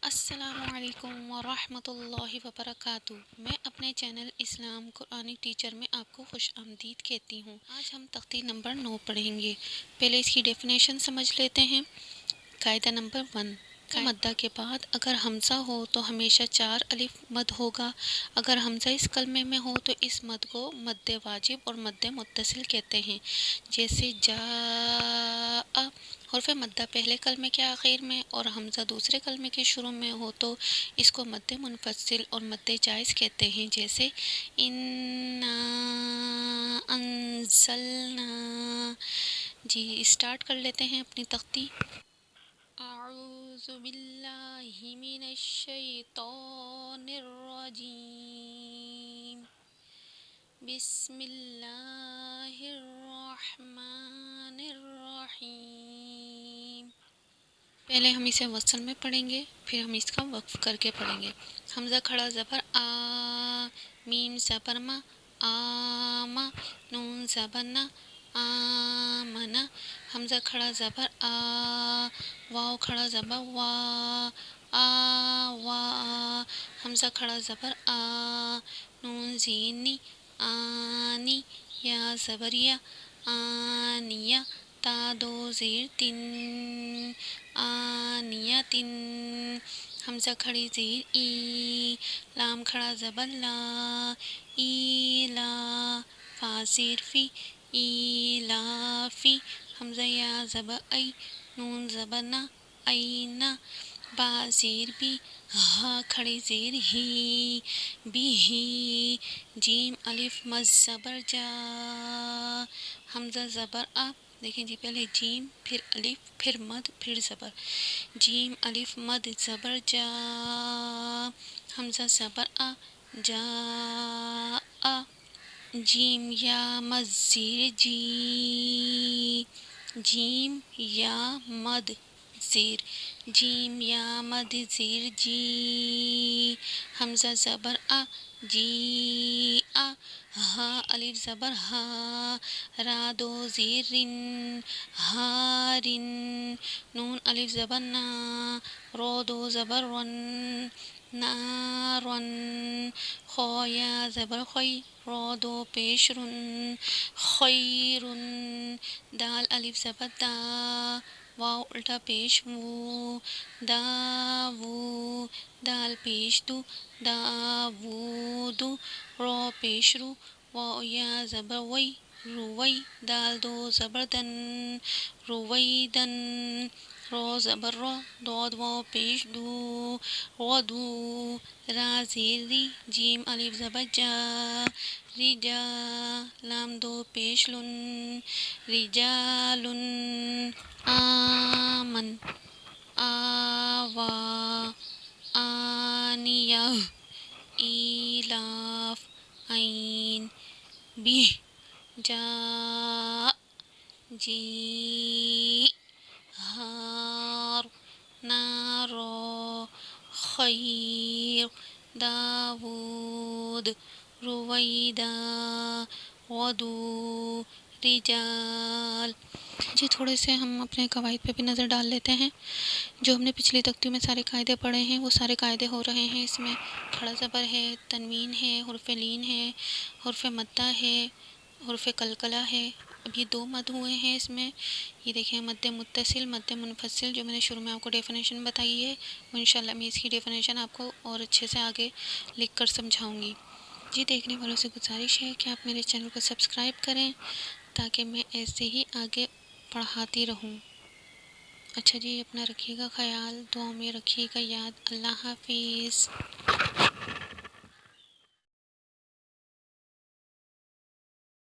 السلام علیکم ورحمۃ اللہ وبرکاتہ۔ میں اپنے چینل اسلام قرآنی ٹیچر میں آپ کو خوش آمدید کہتی ہوں۔ آج ہم تختی نمبر 9 پڑھیں گے۔ پہلے اس کی ڈیفینیشن سمجھ لیتے ہیں۔ قاعدہ نمبر 1، مدہ کے بعد اگر حمزہ ہو تو ہمیشہ 4 الف مد ہوگا۔ اگر حمزہ اس کلمے میں ہو تو اس مد کو مد واجب اور مد متصل کہتے ہیں، جیسے جاء۔ حرف مدہ پہلے کلمے کے آخر میں اور حمزہ دوسرے کلمے کے شروع میں ہو تو اس کو مد منفصل اور مد جائز کہتے ہیں، جیسے انا انزلنا۔ جی اسٹارٹ کر لیتے ہیں اپنی تختی۔ اعوذ باللہ من الشیطان الرجیم، بسم اللہ الرحمن الرحیم۔ پہلے ہم اسے وصل میں پڑھیں گے، پھر ہم اس کا وقف کر کے پڑھیں گے۔ حمزہ کھڑا زبر آ، میم زبر ما، آما، نون زبر نا، آمنا۔ حمزہ کھڑا زبر آ، واو کھڑا زبر وا، آوا۔ حمزہ کھڑا زبر آ، نون زین نی، آنی۔ یا زبر یا، آنیہ۔ تا دو زیر تن، آنیتن۔ حمزہ کھڑی زیر ای، لام کھڑا زبر لا، ایلا۔ فا زیر فی، ایلافی۔ حمزہ یا زبر ای، نون زبر نا، اینا۔ با زیر بی، ہا کھڑی زیر ہی، بھی ہی۔ جیم الف مد زبر جا، حمزہ زبر آ۔ دیکھیں جی پہلے جیم، پھر الف، پھر مد، پھر زبر۔ جیم الف مد زبر جا، حمزہ زبر آ، جا آ۔ جیم یا مد زیر جی، جیم یا مد زیر، جیم یا مد زیر جی۔ حمزہ زبر آ، جی آ۔ ہا الف زبر ہا، را دو زیر رن، ہارن۔ نون الف زبر نا، رو دو زبر رن، نارن۔ خو یا زبر خوی، رو دو پیش رن، خیرن۔ دال الف زبر دا، واو الٹا پیش وو، داوو۔ دال پیش دو، داوودو۔ رو پیش رو، واو یا زبر وی، روی۔ دال دو زبر دن، رویدن۔ رو زبر رو، دود واو پیش دو، غدو۔ را زیر ری، جیم الف زبر جا، رجا۔ لام دو پیش لن، رجالن۔ آمن، آوا، آنیہ، ایلاف، عین، بھی، جاء، جی، ہار، نارو، خیر، داود، رویدہ، غدو، رجال۔ جی تھوڑے سے ہم اپنے قواعد پہ بھی نظر ڈال لیتے ہیں۔ جو ہم نے پچھلی تختیوں میں سارے قاعدے پڑھے ہیں وہ سارے قاعدے ہو رہے ہیں اس میں۔ کھڑا زبر ہے، تنوین ہے، حرف لین ہے، حرف مدہ ہے، حرف قلقلہ ہے۔ اب یہ 2 مد ہوئے ہیں اس میں۔ یہ دیکھیں مد متصل، مد منفصل، جو میں نے شروع میں آپ کو ڈیفینیشن بتائی ہے، وہ انشاءاللہ میں اس کی ڈیفینیشن آپ کو اور اچھے سے آگے لکھ کر سمجھاؤں گی۔ جی دیکھنے والوں سے گزارش ہے کہ آپ میرے چینل کو سبسکرائب کریں تاکہ میں ایسے ہی آگے پڑھاتی رہوں۔ اچھا جی، اپنا رکھیے گا خیال، دعاؤں میں رکھیے گا یاد۔ اللہ حافظ۔